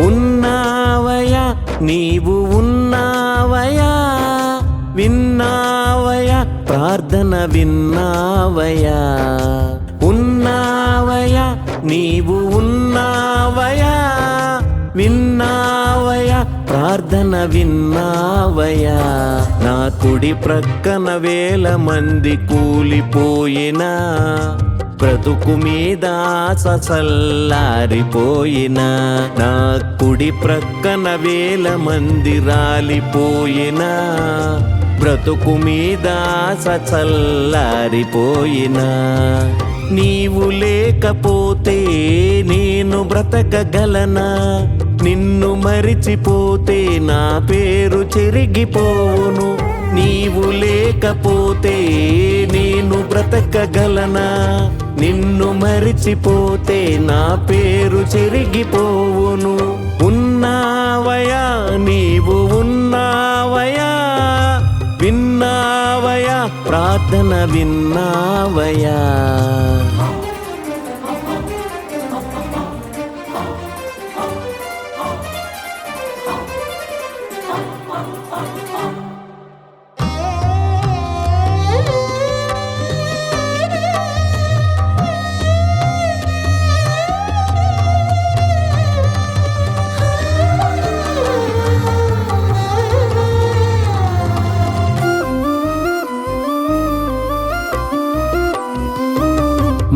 ఉన్నావయా నీవు ఉన్నావయా, విన్నావయా ప్రార్థన విన్నావయా. ఉన్నావయా నీవు ఉన్నావయా, విన్నావయా ప్రార్థన విన్నావయా. నా కుడి ప్రక్కన 1000 మంది కూలిపోయినా, బ్రతుకు మీద ఆశ చల్లారిపోయినా. నా కుడి ప్రక్కన 1000 మంది రాలిపోయినా, బ్రతుకు మీద ఆశ చల్లారిపోయినా. నీవు లేకపోతే నేను బ్రతకగలనా, నిన్ను మరిచిపోతే నా పేరు చెరిగిపోవును. నీవు లేకపోతే నేను బ్రతకగలనా, నిన్ను మరిచిపోతే నా పేరు చెరిగిపోవును. ఉన్నావయా నీవు ఉన్నావయా, విన్నావయా ప్రార్థన విన్నావయా.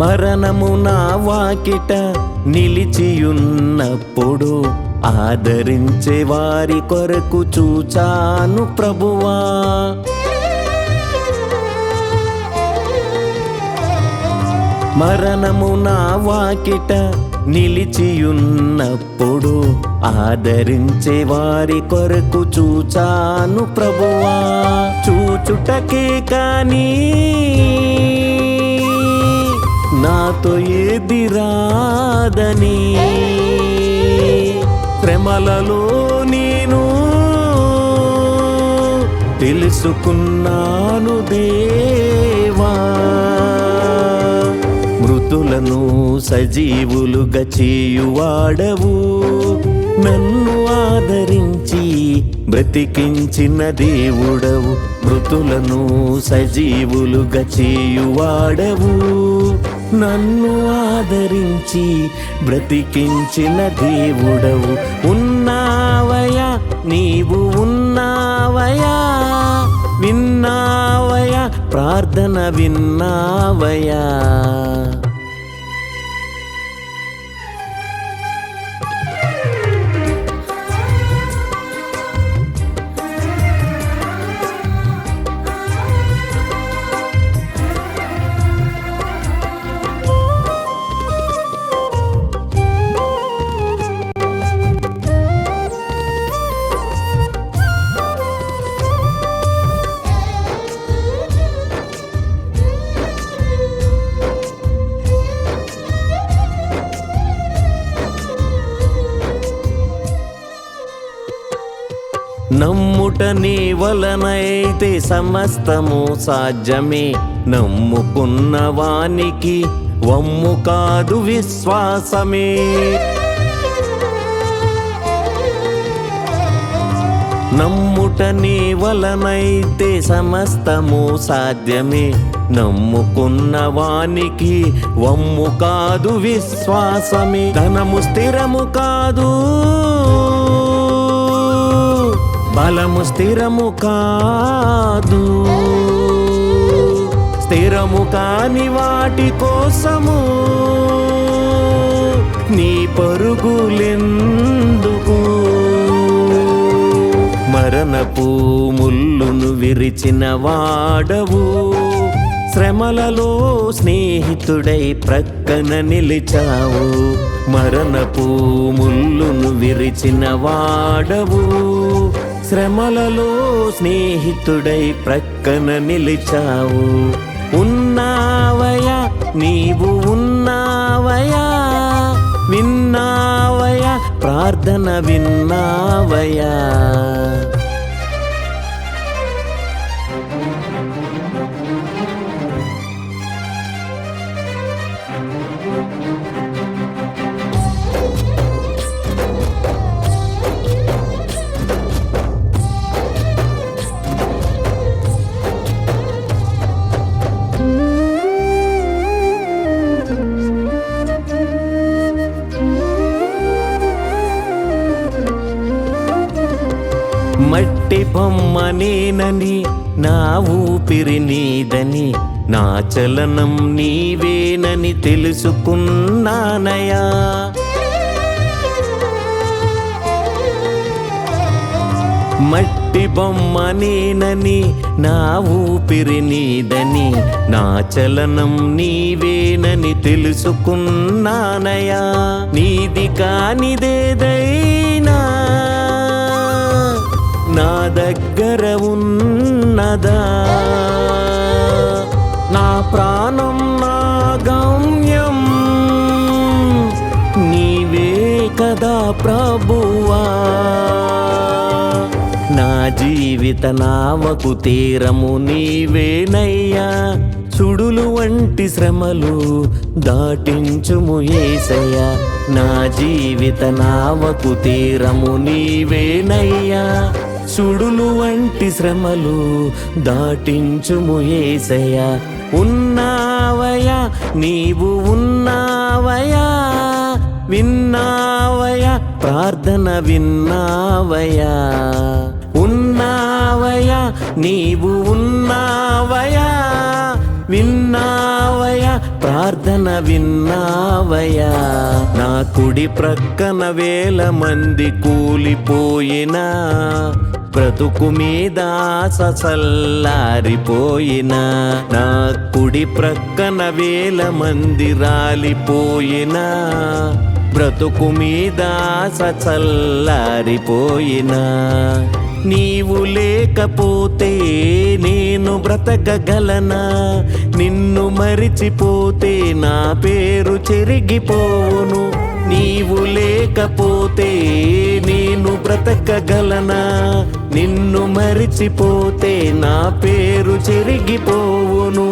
మరణము నా వాకిట నిలిచియున్నప్పుడు, ఆదరించే వారి కొరకు చూచాను ప్రభువా. మరణము నా వాకిట నిలిచియున్నప్పుడు, ఆదరించే వారి కొరకు చూచాను ప్రభువా. చూచుటకే కానీ నాతో ఏది రాదని, శ్రమలలో నేను తెలుసుకున్నాను దేవా. మృతులను సజీవులుగా చేయువాడవు, నన్ను ఆదరించి బ్రతికించిన దేవుడవు. మృతులను సజీవులుగా చేయువాడవు, నన్ను ఆదరించి బ్రతికించిన దేవుడవు. ఉన్నావయా నీవు ఉన్నావయా, విన్నావయా ప్రార్థన విన్నావయా. నమ్ముట నీ వలనైతే సమస్తము సాధ్యమే, నమ్ముకున్న వానికి వమ్ము కాదు విశ్వాసమే. నమ్ముట నీ వలనైతే సమస్తము సాధ్యమే, నమ్ముకున్న వానికి వమ్ము కాదు విశ్వాసమే. ధనము స్థిరము కాదు, బలము స్థిరము కాదు, స్థిరము కాని వాటి కోసము నీ పరుగులెందుకు. మరణపు ముల్లును విరిచిన వాడవు, శ్రమలలో స్నేహితుడై ప్రక్కన నిలిచావు. మరణపు ముల్లును విరిచిన వాడవు, శ్రమలలో స్నేహితుడై ప్రక్కన నిలిచావు. ఉన్నావయా నీవు ఉన్నావయా, విన్నావయా ప్రార్థన విన్నావయా. మట్టి బొమ్మ నేనని నా ఊపిరి నీదని నా చలనం నీవేనని తెలుసుకున్నానయా. మట్టి బొమ్మ నేనని నా ఊపిరి నీదని నా చలనం నీవేనని తెలుసుకున్నానయా. నీది కానిదేదైనా నా దగ్గర ఉన్నదా, నా ప్రాణం నా గమ్యం నీవే కదా ప్రభువా. నా జీవిత నావకు తీరము నీవేనయ్యా. సుడులు వంటి శ్రమలు దాటించుము యేసయ్యా. నా జీవిత నావకు తీరము నీవేనయ్యా. సుడులు వంటి శ్రమలు దాటించుము యేసయ్యా. ఉన్నావయ్యా నీవు ఉన్నావయ్యా, విన్నావయ్యా ప్రార్థన విన్నావయ్యా. ఉన్నావయ్యా నీవు ఉన్నావయ్యా, విన్నావయ్యా ప్రార్థన విన్నావయ్యా. నా కుడి ప్రక్కన 1000 మంది కూలిపోయినా, బ్రతుకు మీద ఆశ చల్లారిపోయినా. నా కుడి ప్రక్కన 1000 మంది రాలిపోయినా, బ్రతుకు మీద ఆశ చల్లారిపోయినా. నీవు లేకపోతే నేను బ్రతకగలనా, నిన్ను మరిచిపోతే నా పేరు చెరిగిపోవును. నీవు లేకపోతే నేను బ్రతకగలనా, నిన్ను మరిచిపోతే నా పేరు చెరిగిపోవును.